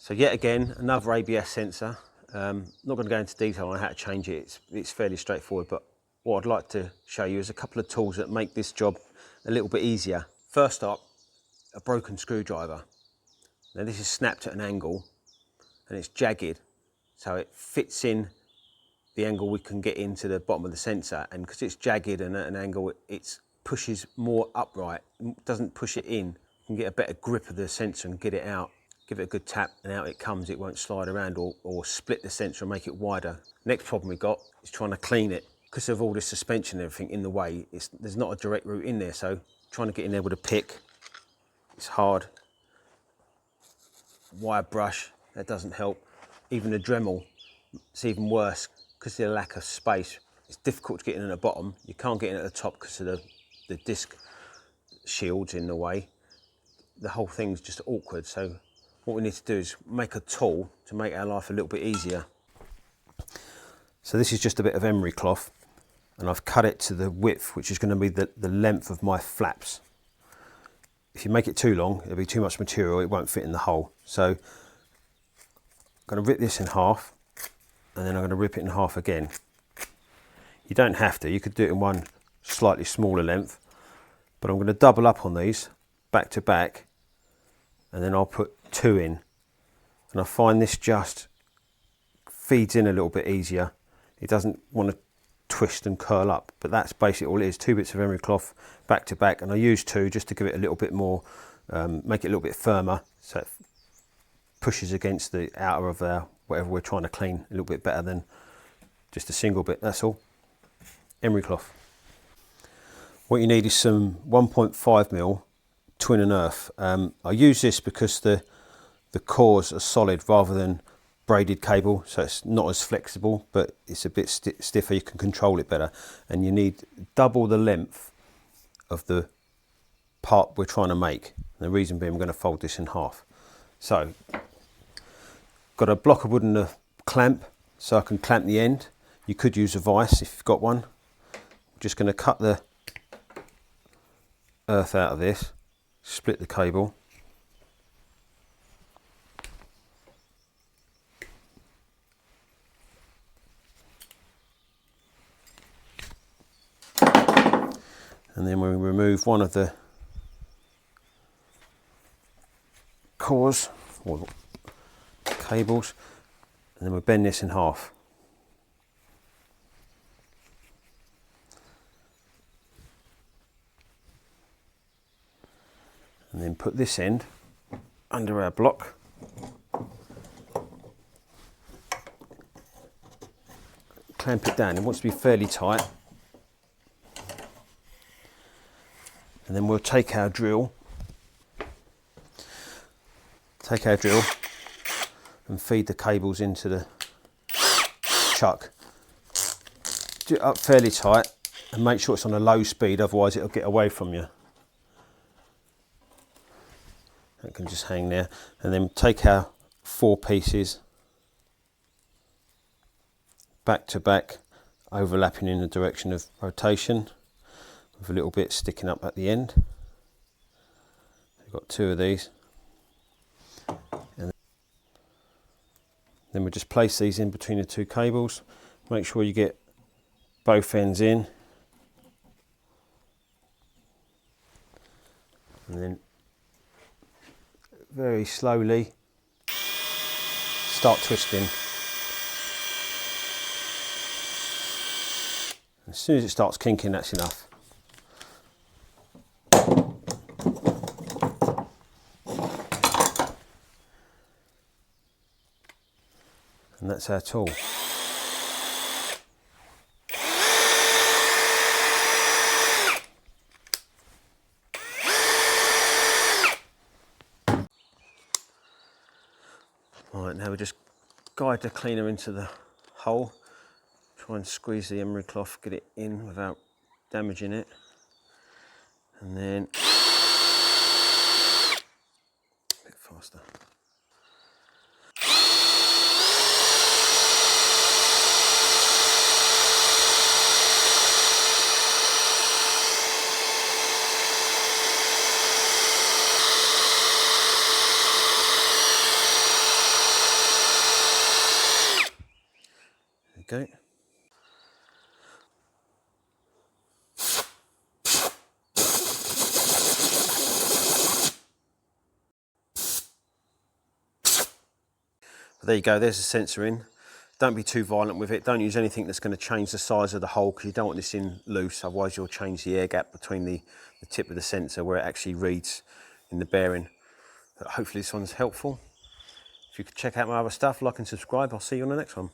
So yet again, another ABS sensor. Not going to go into detail on how to change it. It's fairly straightforward, but what I'd like to show you is a couple of tools that make this job a little bit easier. First up, a broken screwdriver. Now this is snapped at an angle and it's jagged, so it fits in the angle we can get into the bottom of the sensor, and because it's jagged and at an angle, it pushes more upright, doesn't push it in. You can get a better grip of the sensor and get it out. Give it a good tap and out it comes. It won't slide around or split the sensor and make it wider. Next problem we got is trying to clean it. Because of all this suspension and everything in the way, there's not a direct route in there, so trying to get in there with a pick, it's hard. Wire brush, that doesn't help. Even a Dremel, it's even worse because of the lack of space. It's difficult to get in at the bottom. You can't get in at the top because of the disc shields in the way. The whole thing's just awkward. So what we need to do is make a tool to make our life a little bit easier. So this is just a bit of emery cloth, and I've cut it to the width, which is going to be the length of my flaps. If you make it too long, it'll be too much material, it won't fit in the hole. So I'm going to rip this in half, and then I'm going to rip it in half again. You don't have to, you could do it in one slightly smaller length, but I'm going to double up on these back to back, and then I'll put two in. And I find this just feeds in a little bit easier. It doesn't want to twist and curl up, but that's basically all it is. Two bits of emery cloth back to back, and I use two just to give it a little bit more, make it a little bit firmer, so it pushes against the outer of whatever we're trying to clean a little bit better than just a single bit. That's all. Emery cloth. What you need is some 1.5mm twin and earth. I use this because the cores are solid rather than braided cable, so it's not as flexible, but it's a bit stiffer. You can control it better, and you need double the length of the part we're trying to make. The reason being, I'm going to fold this in half. So got a block of wood and a clamp, so I can clamp the end. You could use a vise if you've got one. I'm just going to cut the earth out of this, split the cable, and then we remove one of the cores or cables, and then we bend this in half. And then put this end under our block. Clamp it down. It wants to be fairly tight. And then we'll take our drill and feed the cables into the chuck. Do it up fairly tight and make sure it's on a low speed, otherwise it'll get away from you. That can just hang there, and then take our 4 pieces back to back, overlapping in the direction of rotation, with a little bit sticking up at the end. We've got 2 of these, and then we just place these in between the 2 cables. Make sure you get both ends in, and then very slowly start twisting. As soon as it starts kinking, that's enough. And that's our tool. Right, now we just guide the cleaner into the hole, try and squeeze the emery cloth, get it in without damaging it, and then a bit faster. go. But there you go, there's the sensor in. Don't be too violent with it. Don't use anything that's going to change the size of the hole, because you don't want this in loose, otherwise you'll change the air gap between the tip of the sensor where it actually reads in the bearing. But hopefully this one's helpful. If you could check out my other stuff, like and subscribe. I'll see you on the next one.